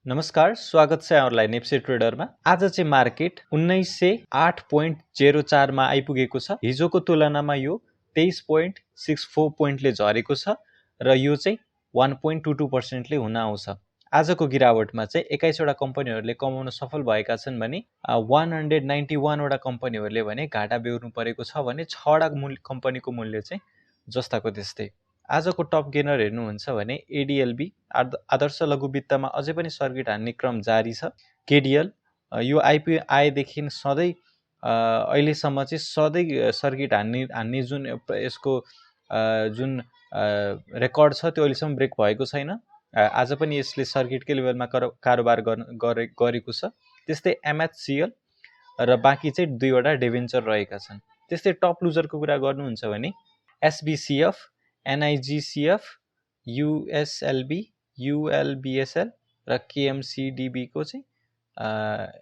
नमस्कार, स्वागत छ यहाँहरुलाई नेप्से ट्रेडरमा। आज चाहिँ मार्केट 1908.04 मा आइपुगेको छ। हिजोको तुलनामा यो 23.64 पोइन्टले झरेको छ र यो चाहिँ 1.22% ले हुन आउँछ। आजको गिरावटमा चाहिँ 21 वटा कम्पनीहरूले कमाउन सफल भएका छन् भने 191 वटा कम्पनीहरूले भने घाटा बेहोर्नु परेको छ भने 6 वटा कम्पनीको मूल्य चाहिँ जस्ताको त्यस्तै। आजको टप गेनर हेर्नुहुन्छ भने एडीएलबी आदर्श लघु वित्तमा अझै पनि सर्किट हान्ने क्रम जारी छ। केडीएल यो आइपिओ आएदेखि सधैँ अहिलेसम्म चाहिँ सधैँ सर्किट हान्ने जुन यसको जुन रेकर्ड छ त्यो अहिलेसम्म ब्रेक भएको छैन। आज पनि यसले सर्किटकै लेभलमा कारोबार गरेको छ। त्यस्तै एमएचसीएल र बाँकी चाहिँ 2 वटा डिभेन्चर रहेका छन्। त्यस्तै टप लुजरको कुरा गर्नुहुन्छ भने एसबीसीएफ, एनआईजीसीएफ, यूएसएलबी, यूएलबीएसएल र केएमसीडीबी को चाहिँ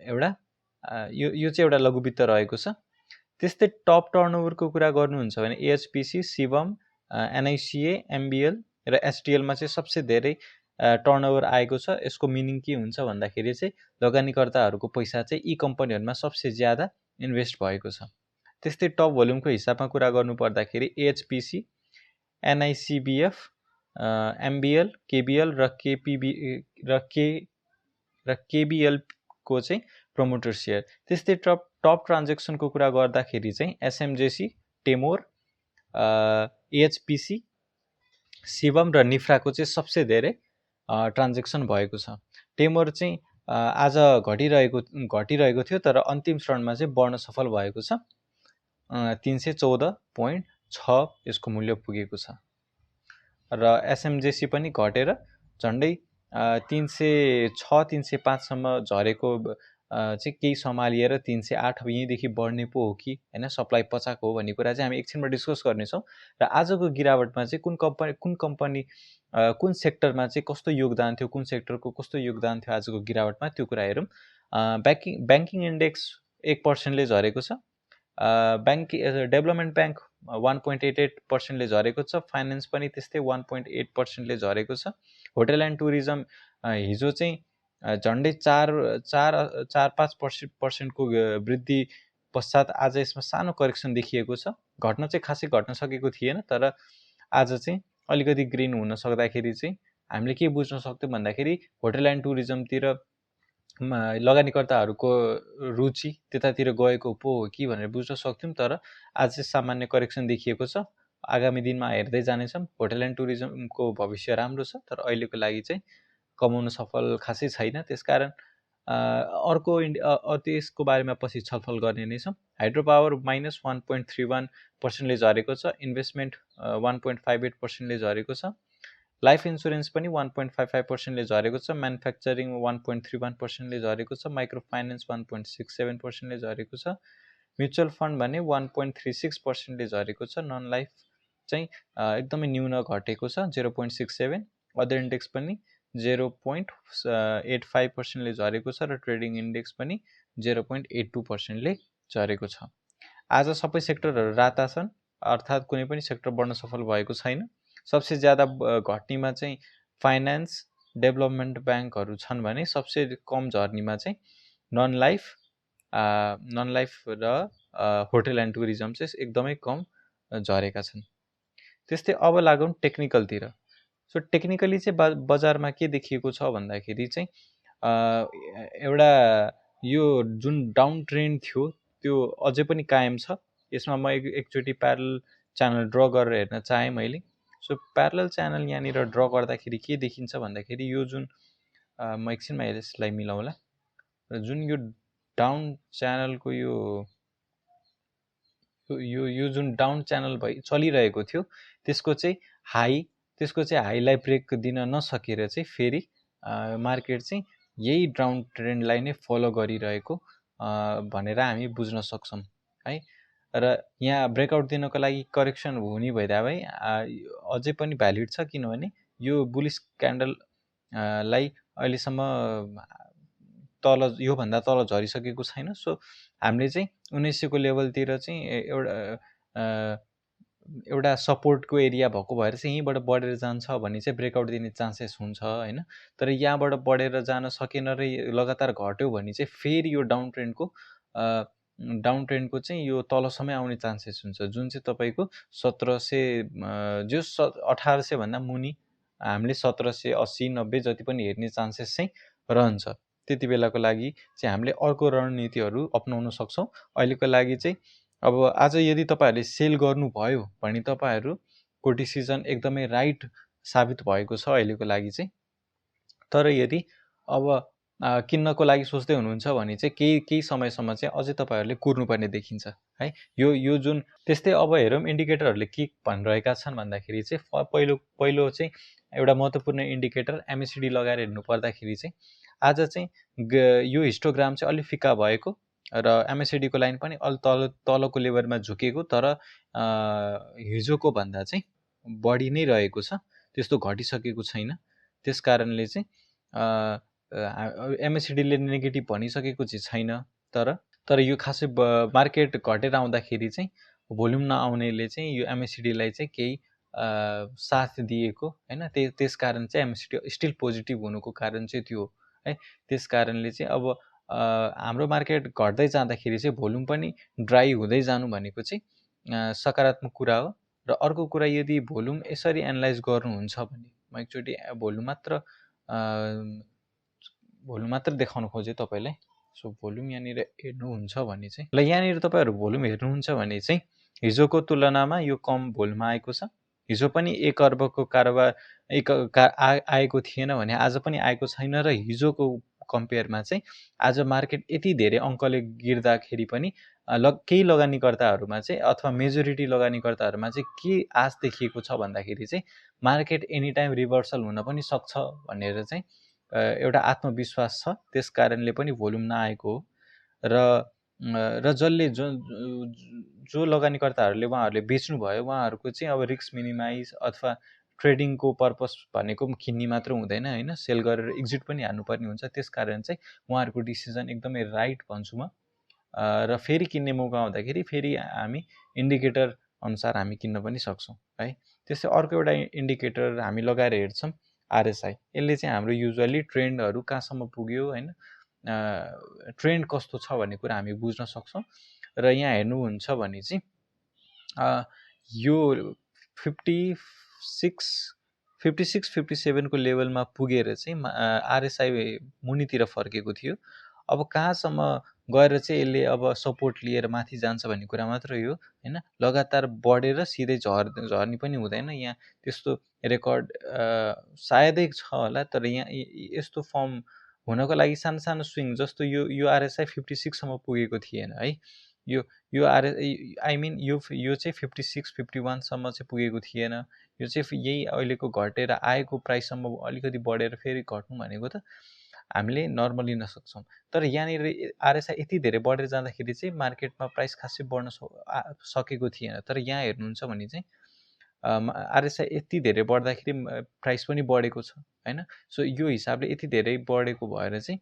एउटा यो चाहिँ एउटा लघुवित्त रहेको छ। त्यस्तै टप टर्नओभरको कुरा गर्नुहुन्छ भने एएचपीसी, शिवम, एनआईसीए, एमबीएल र एसटीएलमा चाहिँ सबसे धेरै टर्नओभर आएको छ। यसको मिनिङ के हुन्छ भन्दाखेरि चाहिँ लगानीकर्ताहरूको पैसा चाहिँ यी कम्पनीहरुमा सबसे ज्यादा इन्भेस्ट भएको छ। त्यस्तै टप भोल्युमको हिसाबमा कुरा गर्नु पर्दाखेरि एएचपीसी, एनआईसीबीएफ, एमबीएल, केबीएल र केबीएल को चाहिँ प्रमोटर शेयर। त्यस्तै टप ट्रान्ज्याक्सनको कुरा गर्दाखेरि चाहिँ एसएमजेसी, टेमोर, एएचपीसी, शिवम र निफ्राको चाहिँ सबसे धेरै ट्रान्ज्याक्सन भएको छ। टेमोर चाहिँ आज घटिरहेको थियो तर अन्तिम चरणमा चाहिँ बढ्न सफल भएको छ। 314.6 यसको मूल्य पुगेको छ र एसएमजेसी पनि घटेर झन्डै 306-305 सम्म झरेको चाहिँ केही सम्हालिएर 308 यहीँदेखि बढ्ने पो हो कि हैन, सप्लाई पचाएको हो भन्ने कुरा चाहिँ हामी एकछिनमा डिस्कस गर्नेछौँ। र आजको गिरावटमा चाहिँ कुन कम्पनी कुन सेक्टरमा चाहिँ कस्तो योगदान थियो, कुन सेक्टरको कस्तो योगदान थियो आजको गिरावटमा त्यो कुरा हेरौँ। ब्याङ्किङ इन्डेक्स 1% ले झरेको छ। डेभलपमेन्ट ब्याङ्क 1.88% ले झरेको छ। फाइनेन्स पनि त्यस्तै 1.8% ले झरेको छ। होटल एन्ड टुरिज्म हिजो चाहिँ झन्डै 4-5% को वृद्धि पश्चात आज यसमा सानो करेक्सन देखिएको छ। घट्न चाहिँ खासै घट्न सकेको थिएन तर आज चाहिँ अलिकति ग्रीन हुन सक्दाखेरि चाहिँ हामीले के बुझ्न सक्थ्यौं भन्दाखेरि होटल एन्ड टुरिज्मतिर लगानीकर्ताहरूको रुचि त्यतातिर गएको पो हो कि भनेर बुझ्न सक्थ्यौं तर आज चाहिँ सामान्य करेक्सन देखिएको छ। आगामी दिनमा हेर्दै जानेछौँ। होटल एन्ड टुरिज्मको भविष्य राम्रो छ तर अहिलेको लागि चाहिँ कमाउन सफल खासै छैन। त्यसकारण त्यसको बारेमा पछि छलफल गर्ने नै छौँ। हाइड्रो पावर -1.31% ले झरेको छ। इन्भेस्टमेन्ट 1.58% ले झरेको छ। लाइफ इन्सुरेन्स पनि 1.55% ले झरेको छ। म्यानुफ्याक्चरिङ 1.31% ले झरेको छ। माइक्रो फाइनेन्स 1.67% ले झरेको छ। म्युचुअल फन्ड भने 1.36% ले झरेको छ। नन लाइफ चाहिँ एकदमै न्यून घटेको छ 0.67। अदर इन्डेक्स पनि 0.85% ले झरेको छ र ट्रेडिङ इन्डेक्स पनि 0.82% ले झरेको छ। आज सबै सेक्टरहरू राता छन्, अर्थात् कुनै पनि सेक्टर बढ्न सफल भएको छैन। सबसे ज्यादा घट्नेमा चाहिँ फाइनान्स, डेभलपमेन्ट ब्याङ्कहरू छन् भने सबसे कम झर्नेमा चाहिँ नन लाइफ र होटल एन्ड टुरिज्म चाहिँ एकदमै कम झरेका छन्। त्यस्तै अब लागौँ टेक्निकलतिर। सो टेक्निकली चाहिँ बजारमा के देखिएको छ भन्दाखेरि चाहिँ एउटा यो जुन डाउन ट्रेन्ड थियो त्यो अझै पनि कायम छ। यसमा म एकचोटि प्यारलल च्यानल ड्र गरेर हेर्न चाहे मैले। सो प्यारलल च्यानल यहाँनिर ड्र गर्दाखेरि के देखिन्छ भन्दाखेरि यो जुन म एकछिनमा यसलाई मिलाउँला। जुन यो डाउन च्यानलको यो जुन डाउन च्यानल चलिरहेको थियो त्यसको चाहिँ हाईलाई ब्रेक दिन नसकेर चाहिँ फेरि मार्केट चाहिँ यही डाउन ट्रेन्डलाई नै फलो गरिरहेको भनेर हामी बुझ्न सक्छौं है। र यहाँ ब्रेकआउट दिनको लागि करेक्सन हुने भइदा भए अझै पनि भ्यालिड छ किनभने यो बुलिश क्यान्डल लाई अहिलेसम्म यो भन्दा तल झरिसकेको छैन। सो हामीले चाहिँ 1900 को लेभलतिर चाहिँ एउटा एउटा सपोर्टको एरिया भएको भएर चाहिँ यहीँबाट बढेर जान्छ भने चाहिँ ब्रेकआउट दिने चान्सेस हुन्छ हैन। तर यहाँबाट बढेर जान सकेन र लगातार घट्यो भने चाहिँ फेरि यो डाउन ट्रेन्डको चाहिँ यो तलसम्मै आउने चान्सेस हुन्छ, जुन चाहिँ तपाईँको 1700 जो 1800 भन्दा मुनि हामीले 1780 90 जति पनि हेर्ने चान्सेस चाहिँ रहन्छ। त्यति बेलाको लागि चाहिँ हामीले अर्को रणनीतिहरू अपनाउन सक्छौँ। अहिलेको लागि चाहिँ अब आज यदि तपाईँहरूले सेल गर्नुभयो भने तपाईँहरूको डिसिजन एकदमै राइट साबित भएको छ अहिलेको लागि चाहिँ। तर यदि अब किन्नको लागि सोच्दै हुनुहुन्छ भने चाहिँ केही समयसम्म चाहिँ अझै तपाईँहरूले कुर्नुपर्ने देखिन्छ है। यो जुन त्यस्तै अब हेरौँ इन्डिकेटरहरूले के भनिरहेका छन् भन्दाखेरि चाहिँ पहिलो चाहिँ एउटा महत्त्वपूर्ण इन्डिकेटर एमएसिडी लगाएर हेर्नु पर्दाखेरि चाहिँ आज चाहिँ यो हिस्टोग्राम चाहिँ अलिक फिक्का भएको र एमएसिडीको लाइन पनि अलि तलको लेभलमा झुकेको, तर हिजोको भन्दा चाहिँ बढी नै रहेको छ, त्यस्तो घटिसकेको छैन। त्यस कारणले चाहिँ एमएसिडीले नेगेटिभ भनिसकेको चाहिँ छैन। तर यो खासै मार्केट घटेर आउँदाखेरि चाहिँ भोल्युम नआउनेले चाहिँ यो एमएसिडीलाई चाहिँ केही साथ दिएको हैन। त्यस कारण चाहिँ एमएसिडी स्टिल पोजिटिभ हुनुको कारण चाहिँ त्यो है। त्यस कारणले चाहिँ अब हाम्रो मार्केट घट्दै जाँदाखेरि चाहिँ भोल्युम पनि ड्राई हुँदै जानु भनेको चाहिँ सकारात्मक कुरा हो। र अर्को कुरा, यदि भोल्युम यसरी एनालाइज गर्नुहुन्छ भने म एकचोटि भोल्युम मात्र देखाउन खोजेँ तपाईँलाई। सो भोल्युम यहाँनिर हेर्नुहुन्छ भने चाहिँ ल यहाँनिर तपाईँहरू भोल्युम हेर्नुहुन्छ भने चाहिँ हिजोको तुलनामा यो कम भोल्युम आएको छ। हिजो पनि 1 अर्बको कारोबार आएको थिएन भने आज पनि आएको छैन। र हिजोको कम्पेयरमा चाहिँ आज मार्केट यति धेरै अङ्कले गिर्दाखेरि पनि केही लगानीकर्ताहरूमा चाहिँ अथवा मेजोरिटी लगानीकर्ताहरूमा चाहिँ के आश देखिएको छ भन्दाखेरि चाहिँ मार्केट एनी टाइम रिभर्सल हुन पनि सक्छ भनेर चाहिँ एउटा आत्मविश्वास छ। त्यस कारणले पनि भोल्युम नआएको हो। र जसले जो लगानीकर्ताहरूले उहाँहरूले बेच्नुभयो उहाँहरूको चाहिँ अब रिस्क मिनिमाइज अथवा ट्रेडिङको पर्पस भनेको किन्ने मात्र हुँदैन हैन, सेल गरेर एक्जिट पनि हान्नुपर्ने हुन्छ। त्यस कारण चाहिँ उहाँहरूको डिसिजन एकदमै राइट भन्छु म। र फेरि किन्ने मौका आउँदाखेरि फेरि हामी इन्डिकेटर अनुसार हामी किन्न पनि सक्छौँ है। त्यस्तै अर्को एउटा इन्डिकेटर हामी लगाएर हेर्छौँ आरएसआई। यसले चाहिँ हाम्रो युजुअली ट्रेन्डहरू कहाँसम्म पुग्यो हैन, ट्रेन्ड कस्तो छ भन्ने कुरा हामी बुझ्न सक्छौँ। र यहाँ हेर्नुहुन्छ भने चाहिँ यो 56-57 को लेभलमा पुगेर चाहिँ आरएसआई मुनितिर फर्केको थियो। अब कहाँसम्म गएर चाहिँ यसले अब सपोर्ट लिएर माथि जान्छ भन्ने कुरा मात्रै हो हैन। लगातार बढेर सिधै झर्ने पनि हुँदैन। यहाँ त्यस्तो रेकर्ड सायदै छ होला, तर यहाँ यस्तो फर्म हुनको लागि सानो सानो स्विङ जस्तो यो आरएसआई 56 सम्म पुगेको थिएन है। यो आई मिन यो चाहिँ 56-51 सम्म चाहिँ पुगेको थिएन। यो चाहिँ यही अहिलेको घटेर आएको प्राइससम्म अलिकति बढेर फेरि घट्नु भनेको त हामीले नर्मल लिन सक्छौँ। तर यहाँनिर आरएसआई यति धेरै बढेर जाँदाखेरि चाहिँ मार्केटमा प्राइस खासै बढ्न सकेको थिएन। तर यहाँ हेर्नुहुन्छ भने चाहिँ आरएसआई यति धेरै बढ्दाखेरि प्राइस पनि बढेको छ हैन। सो यो हिसाबले यति धेरै बढेको भएर चाहिँ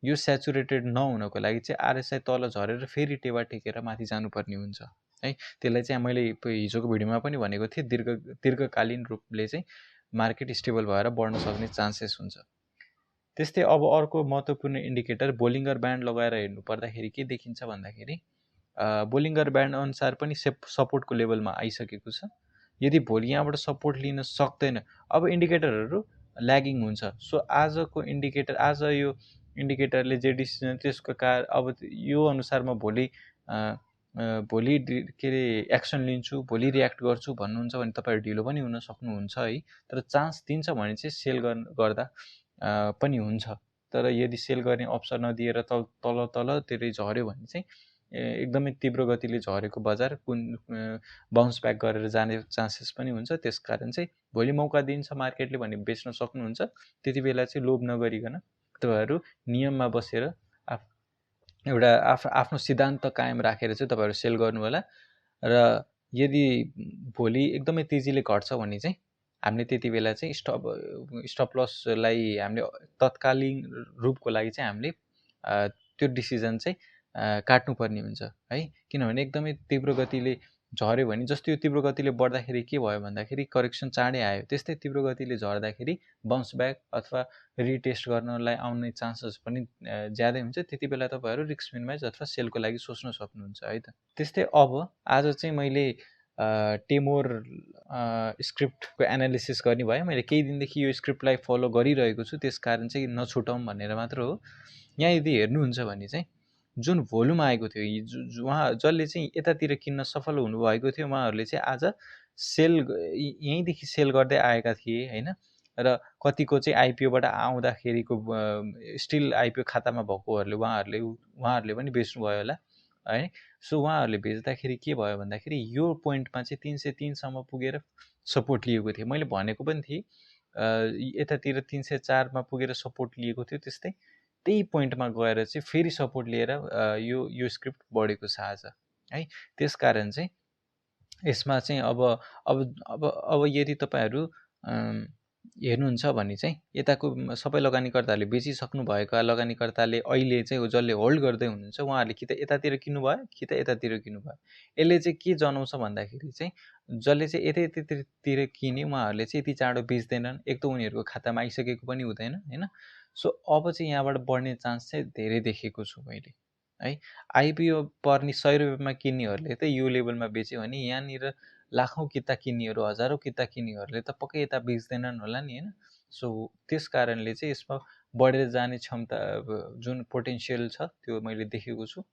यो सेचुरेटेड नहुनको लागि चाहिँ आरएसआई तल झरेर फेरि टेवा टेकेर माथि जानुपर्ने हुन्छ है। त्यसलाई चाहिँ मैले हिजोको भिडियोमा पनि भनेको थिएँ, दीर्घकालीन रूपले चाहिँ मार्केट स्टेबल भएर बढ्न सक्ने चान्सेस हुन्छ। त्यस्तै अब अर्को महत्त्वपूर्ण इन्डिकेटर बोलिङ्गर ब्यान्ड लगाएर हेर्नु पर्दाखेरि के देखिन्छ भन्दाखेरि बोलिङ्गर ब्यान्ड अनुसार पनि सपोर्टको लेभलमा आइसकेको छ। यदि भोलि यहाँबाट सपोर्ट लिन सक्दैन, अब इन्डिकेटरहरू ल्यागिङ हुन्छ। सो आजको इन्डिकेटर, आज यो इन्डिकेटरले जे डिसिजन त्यसको अब यो अनुसार म भोलि के अरे एक्सन लिन्छु, भोलि रियाक्ट गर्छु भन्नुहुन्छ भने तपाईँहरू ढिलो पनि हुन सक्नुहुन्छ है। तर चान्स दिन्छ भने चाहिँ सेल गर्दा पनि हुन्छ। तर यदि सेल गर्ने अप्सन नदिएर तल धेरै झऱ्यो भने चाहिँ एकदमै तीव्र गतिले झरेको बजार बाउन्स ब्याक गरेर जाने चान्सेस पनि हुन्छ। त्यस कारण चाहिँ भोलि मौका दिन्छ मार्केटले भने बेच्न सक्नुहुन्छ। त्यति बेला चाहिँ लोभ नगरिकन तपाईँहरू नियममा बसेर एउटा आफ्नो सिद्धान्त कायम राखेर चाहिँ तपाईँहरू सेल गर्नु होला। र यदि भोलि एकदमै तेजीले घट्छ भने चाहिँ हामीले त्यति बेला चाहिँ स्टप लसलाई हामीले तत्कालीन रूपको लागि चाहिँ हामीले त्यो डिसिजन चाहिँ काट्नुपर्ने हुन्छ है। किनभने एकदमै तीव्र गतिले झर्यो भने जस्तो यो तीव्र गतिले बढ्दाखेरि के भयो भन्दाखेरि करेक्सन चाँडै आयो, त्यस्तै तीव्र गतिले झर्दाखेरि बाउन्स ब्याक अथवा रिटेस्ट गर्नलाई आउने चान्सेस पनि ज्यादै हुन्छ। त्यति बेला तपाईँहरू रिस्क मिनिमाइज अथवा सेलको लागि सोच्न सक्नुहुन्छ है त। त्यस्तै अब आज चाहिँ मैले टेमोर स्क्रिप्टको एनालिसिस गर्ने भयो। मैले केही दिनदेखि यो स्क्रिप्टलाई फलो गरिरहेको छु, त्यस कारण चाहिँ नछुटाउँ भनेर मात्र हो। यहाँ यदि हेर्नुहुन्छ भने चाहिँ जुन भोल्युम आएको थियो, उहाँ जसले चाहिँ यतातिर किन्न सफल हुनुभएको थियो उहाँहरूले चाहिँ आज सेल यहीँदेखि सेल गर्दै आएका थिए होइन। र कतिको चाहिँ आइपिओबाट आउँदाखेरिको स्टिल आइपिओ खातामा भएकोहरूले उहाँहरूले पनि बेच्नुभयो होला है। सो उहाँहरूले बेच्दाखेरि के भयो भन्दाखेरि यो पोइन्टमा चाहिँ 303 सम्म पुगेर सपोर्ट लिएको थियो। मैले भनेको पनि थिएँ यतातिर 304 मा पुगेर सपोर्ट लिएको थियो, त्यस्तै त्यही पोइन्टमा गएर चाहिँ फेरि सपोर्ट लिएर यो स्क्रिप्ट बढेको छ आज है। त्यसकारण चाहिँ यसमा चाहिँ अब यदि तपाईँहरू हेर्नुहुन्छ भने चाहिँ यताको सबै लगानीकर्ताहरूले बेचिसक्नु भएका लगानीकर्ताले अहिले चाहिँ जसले होल्ड गर्दै हुनुहुन्छ उहाँहरूले कि त यतातिर किन्नुभयो कि त यतातिर किन्नुभयो। यसले चाहिँ के जनाउँछ भन्दाखेरि चाहिँ जसले चाहिँ यतातिर किने उहाँहरूले चाहिँ यति चाँडो बेच्दैनन्, एक त उनीहरूको खातामा आइसकेको पनि हुँदैन होइन। सो अब चाहिँ यहाँबाट बढ्ने चान्स चाहिँ धेरै देखेको छु मैले है। आइपिओ पर्ने 100 रुपियाँमा किन्नेहरूले त यो लेभलमा बेच्यो भने यहाँनिर लाखौँ किता किन्नेहरू, हजारौँ किता किन्नेहरूले त पक्कै यता बेच्दैनन् होला नि होइन। सो त्यस कारणले चाहिँ यसमा बढेर जाने क्षमता जुन पोटेन्सियल छ त्यो मैले देखेको छु।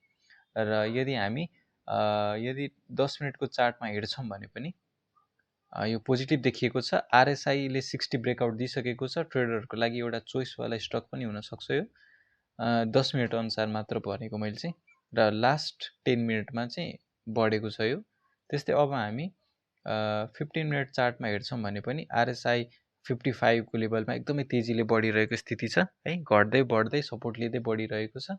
र यदि हामी यदि 10 मिनटको चार्टमा हेर्छौँ भने पनि यो पोजिटिभ देखिएको छ। आरएसआईले 60 ब्रेकआउट दिइसकेको छ। ट्रेडरहरूको लागि एउटा चोइसवाला स्टक पनि हुनसक्छ यो। 10 मिनट अनुसार मात्र भनेको मैले चाहिँ, र लास्ट 10 मिनटमा चाहिँ बढेको छ यो। त्यस्तै अब हामी 15 मिनट चार्टमा हेर्छौँ भने पनि आरएसआई 55 को लेभलमा एकदमै तेजीले बढिरहेको स्थिति छ है। घट्दै बढ्दै सपोर्ट लिँदै बढिरहेको छ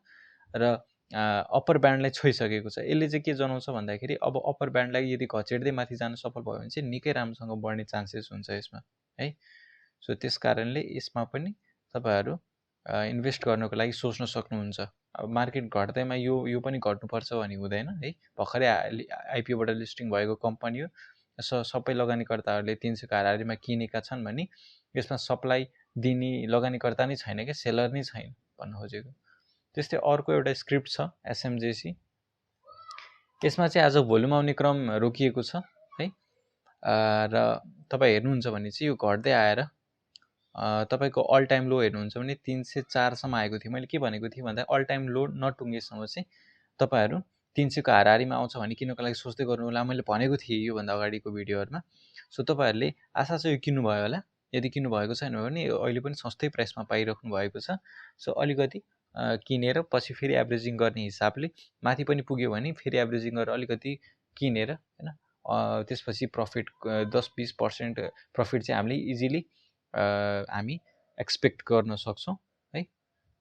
र अप्पर ब्यान्डलाई छोइसकेको छ। यसले चाहिँ के जनाउँछ भन्दाखेरि अब अप्पर ब्यान्डलाई यदि घचेट्दै माथि जान सफल भयो भने चाहिँ निकै राम्रोसँग बढ्ने चान्सेस हुन्छ यसमा है। सो त्यस कारणले यसमा पनि तपाईँहरू इन्भेस्ट गर्नको लागि सोच्न सक्नुहुन्छ। अब मार्केट घट्दैमा यो पनि घट्नुपर्छ भन्ने हुँदैन है। भर्खरै आइपिओबाट लिस्टिङ भएको कम्पनी हो। सबै लगानीकर्ताहरूले 300 को हाराहारीमा किनेका छन् भने यसमा सप्लाई दिने लगानीकर्ता नै छैन क्या, सेलर नै छैन भन्न खोजेको। त्यस्तै अर्को एउटा स्क्रिप्ट छ एसएमजेसी। यसमा चाहिँ आज भोल्युम आउने क्रम रोकिएको छ है। र तपाईँ हेर्नुहुन्छ भने चाहिँ यो घट्दै आएर तपाईँको अल टाइम लो हेर्नुहुन्छ भने 304 सम्म आएको थियो। मैले के भनेको थिएँ भन्दा अल टाइम लो नटुङ्गेसम्म चाहिँ तपाईँहरू 300 को हाराहारीमा आउँछ भने किन्नको लागि सोच्दै गर्नु होला। मैले भनेको थिएँ योभन्दा अगाडिको भिडियोहरूमा। सो तपाईँहरूले आशा छ यो किन्नुभयो होला। यदि किन्नुभएको छैन भने अहिले पनि सस्तै प्राइसमा पाइराख्नु भएको छ। सो अलिकति किनेर पछि फेरि एभरेजिङ गर्ने हिसाबले माथि पनि पुग्यो भने फेरि एभरेजिङ गरेर अलिकति किनेर होइन त्यसपछि प्रफिट 10-20% प्रफिट चाहिँ हामीले इजिली हामी एक्सपेक्ट गर्न सक्छौँ है।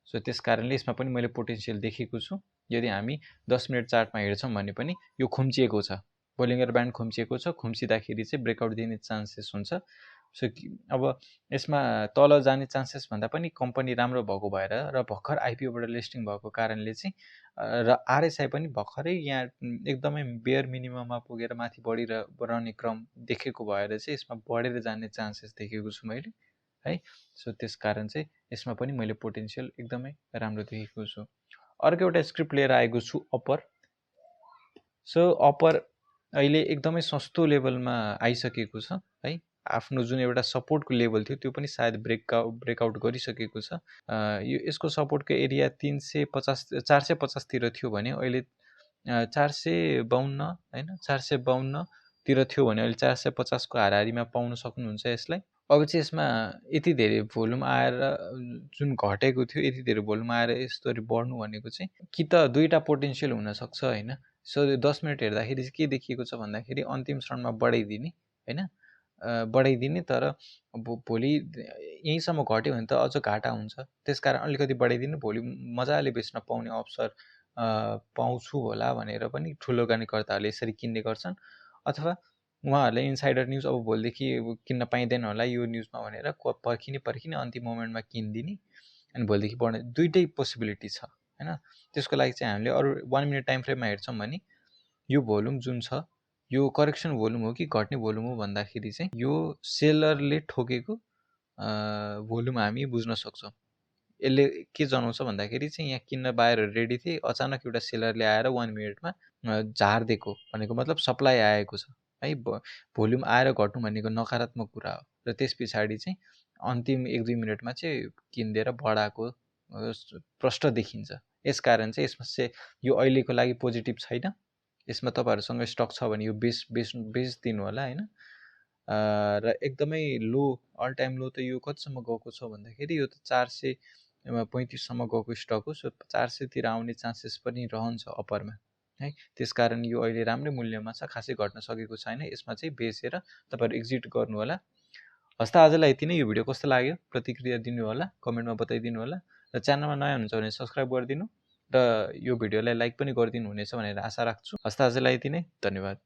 सो त्यस कारणले यसमा पनि मैले पोटेन्सियल देखेको छु। यदि हामी 10 मिनट चार्टमा हेर्छौँ भने पनि यो खुम्चिएको छ, बोलिङ्गर ब्यान्ड खुम्चिएको छ। खुम्चिँदाखेरि चाहिँ ब्रेकआउट दिने चान्सेस हुन्छ। सो अब यसमा तल जाने चान्सेस भन्दा पनि कम्पनी राम्रो भएको भएर र भर्खर आइपिओबाट लिस्टिङ भएको कारणले चाहिँ र आरएसआई पनि भर्खरै यहाँ एकदमै बेयर मिनिमममा पुगेर माथि बढिरहने क्रम देखेको भएर चाहिँ यसमा बढेर जाने चान्सेस देखेको छु मैले है। सो त्यस कारण चाहिँ यसमा पनि मैले पोटेन्सियल एकदमै राम्रो देखेको छु। अर्को एउटा स्क्रिप्ट लिएर आएको छु अप्पर। सो अप्पर अहिले एकदमै सस्तो लेभलमा आइसकेको छ है। आफ्नो जुन एउटा सपोर्टको लेभल थियो त्यो पनि सायद ब्रेकआउट गरिसकेको छ। यो यसको सपोर्टको एरिया 450 तिर थियो भने अहिले 452 होइन 452 तिर थियो भने अहिले 450 को हाराहारीमा पाउन सक्नुहुन्छ यसलाई। अब चाहिँ यसमा यति धेरै भोल्युम आएर जुन घटेको थियो यति धेरै भोल्युम आएर यस्तरी बढ्नु भनेको चाहिँ कि त दुईवटा पोटेन्सियल हुनसक्छ होइन। सो 10 मिनट हेर्दाखेरि चाहिँ के देखिएको छ भन्दाखेरि अन्तिम क्षणमा बढाइदिने होइन, बढाइदिने तर भोलि यहीँसम्म घट्यो भने त अझ घाटा हुन्छ। त्यसकारण अलिकति बढाइदिने, भोलि मजाले बेच्न पाउने अवसर पाउँछु होला भनेर पनि ठुलो लगानीकर्ताहरूले यसरी किन्ने गर्छन्। अथवा उहाँहरूले इन्साइडर न्युज अब भोलिदेखि किन्न पाइँदैन होला यो न्युजमा भनेर पर्खिने अन्तिम मोमेन्टमा किनिदिने अनि भोलिदेखि बढ्ने दुइटै पोसिबिलिटी छ होइन। त्यसको लागि चाहिँ हामीले अरू 1 मिनट टाइम फ्रेममा हेर्छौँ भने यो भोल्युम जुन छ यो करेक्सन भोल्युम हो कि घट्ने भोल्युम हो भन्दाखेरि चाहिँ यो सेलरले ठोकेको भोल्युम हामी बुझ्न सक्छौँ। यसले के जनाउँछ भन्दाखेरि चाहिँ यहाँ किन्न बायरहरू रेडी थिए, अचानक एउटा सेलरले आएर 1 मिनटमा झारिदिएको भनेको मतलब सप्लाई आएको छ है। भोल्युम आएर घट्नु भनेको नकारात्मक कुरा हो र त्यस पछाडि चाहिँ अन्तिम 1-2 मिनटमा चाहिँ किनिदिएर बढाएको प्रष्ट देखिन्छ। यसकारण चाहिँ यसमा चाहिँ यो अहिलेको लागि पोजिटिभ छैन। यसमा तपाईहरुसँग स्टक छ भने यो बेच्दिनु होला हैन। र एकदमै लो अल टाइम लो त यो कतिसम्म गएको छ भन्दाखेरि यो त 435 सम्म गएको स्टक हो। सो 400 तिर आउने चान्सेस पनि रहन्छ अप्परमा है। त्यसकारण यो अहिले राम्रै मूल्यमा छ, खासै घट्न सकेको छैन। यसमा चाहिँ बेचेर तपाईहरु एक्जिट गर्नु होला। हस्त आजलाई यति नै। यो भिडियो कस्तो लाग्यो प्रतिक्रिया दिनु होला, कमेन्टमा बताइदिनु होला र च्यानलमा नयाँ हुनुहुन्छ भने सब्स्क्राइब गरिदिनु र यो भिडियोलाई लाइक पनि गरिदिनु हुनेछ भनेर आशा राख्छु। हस्त आजलाई यति नै। धन्यवाद।